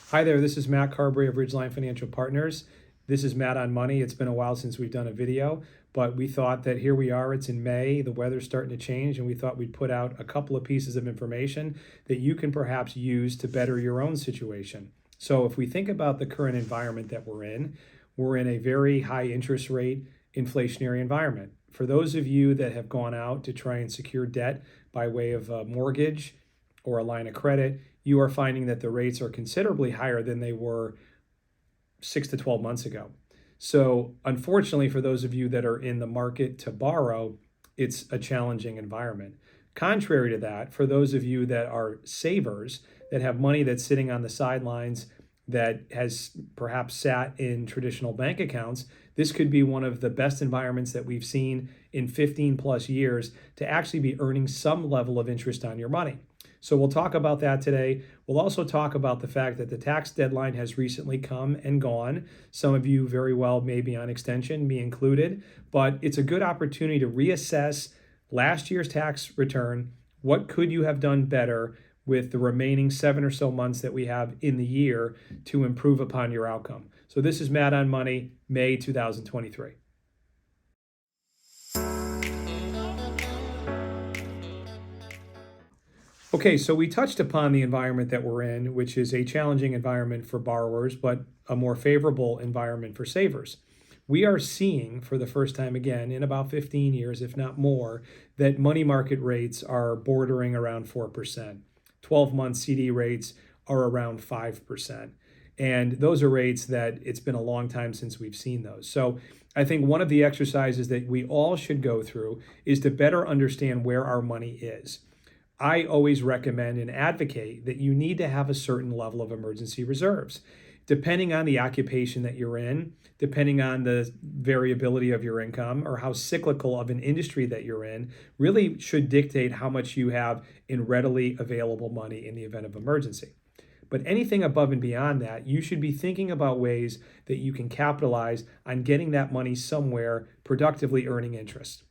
Hi there, this is Matt Carberry of Ridgeline Financial Partners. This is Matt on Money. It's been a while since we've done a video, but we thought that here we are, it's in May, the weather's starting to change, and we thought we'd put out a couple of pieces of information that you can perhaps use to better your own situation. So if we think about the current environment that we're in a very high interest rate inflationary environment. For those of you that have gone out to try and secure debt by way of a mortgage or a line of credit, you are finding that the rates are considerably higher than they were 6 to 12 months ago. So unfortunately, for those of you that are in the market to borrow, it's a challenging environment. Contrary to that, for those of you that are savers, that have money that's sitting on the sidelines that has perhaps sat in traditional bank accounts, this could be one of the best environments that we've seen in 15 plus years to actually be earning some level of interest on your money. So we'll talk about that today. We'll also talk about the fact that the tax deadline has recently come and gone. Some of you very well may be on extension, me included, but it's a good opportunity to reassess last year's tax return. What could you have done better with the remaining 7 or so months that we have in the year to improve upon your outcome? So this is Matt on Money, May 2023. Okay, so we touched upon the environment that we're in, which is a challenging environment for borrowers, but a more favorable environment for savers. We are seeing for the first time again in about 15 years, if not more, that money market rates are bordering around 4%. 12-month CD rates are around 5%. And those are rates that it's been a long time since we've seen those. So I think one of the exercises that we all should go through is to better understand where our money is. I always recommend and advocate that you need to have a certain level of emergency reserves. Depending on the occupation that you're in, depending on the variability of your income or how cyclical of an industry that you're in, really should dictate how much you have in readily available money in the event of emergency. But anything above and beyond that, you should be thinking about ways that you can capitalize on getting that money somewhere productively earning interest.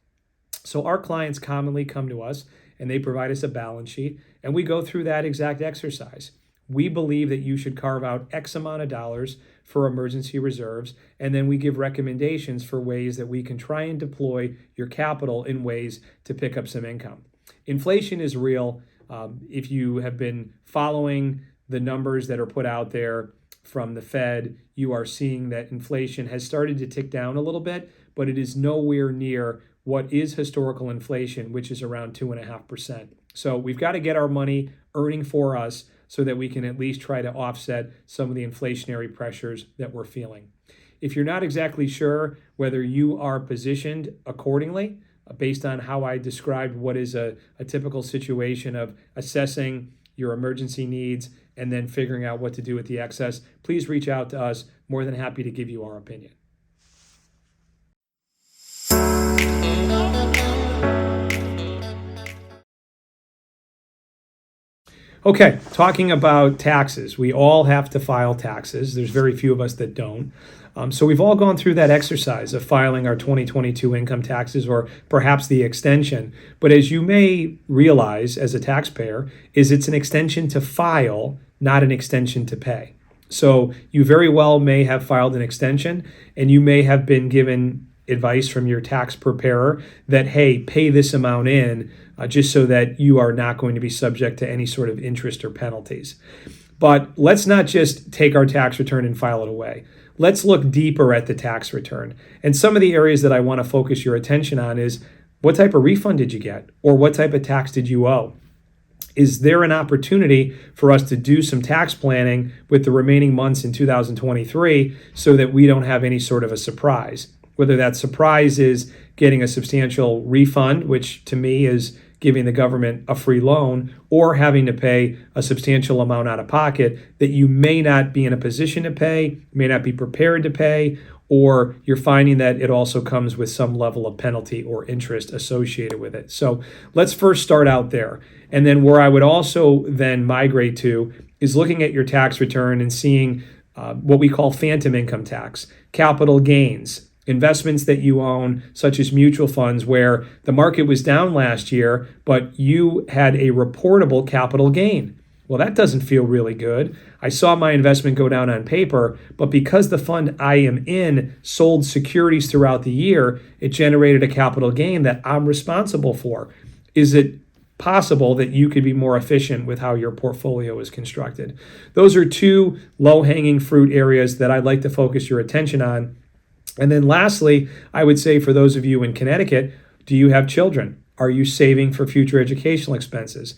So our clients commonly come to us and they provide us a balance sheet, and we go through that exact exercise. We believe that you should carve out X amount of dollars for emergency reserves, and then we give recommendations for ways that we can try and deploy your capital in ways to pick up some income. Inflation is real. If you have been following the numbers that are put out there from the Fed, you are seeing that inflation has started to tick down a little bit, but it is nowhere near what is historical inflation, which is around 2.5%. So we've got to get our money earning for us so that we can at least try to offset some of the inflationary pressures that we're feeling. If you're not exactly sure whether you are positioned accordingly, based on how I described what is a typical situation of assessing your emergency needs and then figuring out what to do with the excess, please reach out to us. More than happy to give you our opinion. Okay, talking about taxes. We all have to file taxes. There's very few of us that don't. So we've all gone through that exercise of filing our 2022 income taxes or perhaps the extension. But as you may realize as a taxpayer, it's an extension to file, not an extension to pay. So you very well may have filed an extension and you may have been given advice from your tax preparer that, hey, pay this amount in just so that you are not going to be subject to any sort of interest or penalties. But let's not just take our tax return and file it away. Let's look deeper at the tax return. And some of the areas that I want to focus your attention on is what type of refund did you get or what type of tax did you owe? Is there an opportunity for us to do some tax planning with the remaining months in 2023 so that we don't have any sort of a surprise? Whether that surprise is getting a substantial refund, which to me is giving the government a free loan, or having to pay a substantial amount out of pocket that you may not be in a position to pay, may not be prepared to pay, or you're finding that it also comes with some level of penalty or interest associated with it. So let's first start out there. And then where I would also then migrate to is looking at your tax return and seeing what we call phantom income tax, capital gains, investments that you own, such as mutual funds, where the market was down last year, but you had a reportable capital gain. Well, that doesn't feel really good. I saw my investment go down on paper, but because the fund I am in sold securities throughout the year, it generated a capital gain that I'm responsible for. Is it possible that you could be more efficient with how your portfolio is constructed? Those are two low-hanging fruit areas that I'd like to focus your attention on. And then lastly, I would say for those of you in Connecticut, do you have children? Are you saving for future educational expenses?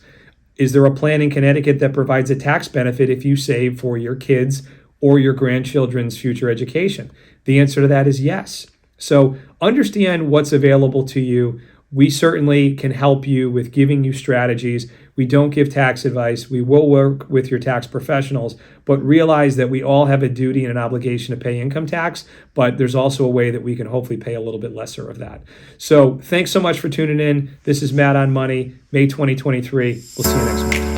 Is there a plan in Connecticut that provides a tax benefit if you save for your kids or your grandchildren's future education? The answer to that is yes. So understand what's available to you. We certainly can help you with giving you strategies. We don't give tax advice. We will work with your tax professionals, but realize that we all have a duty and an obligation to pay income tax, but there's also a way that we can hopefully pay a little bit lesser of that. So thanks so much for tuning in. This is Matt on Money, May 2023. We'll see you next month.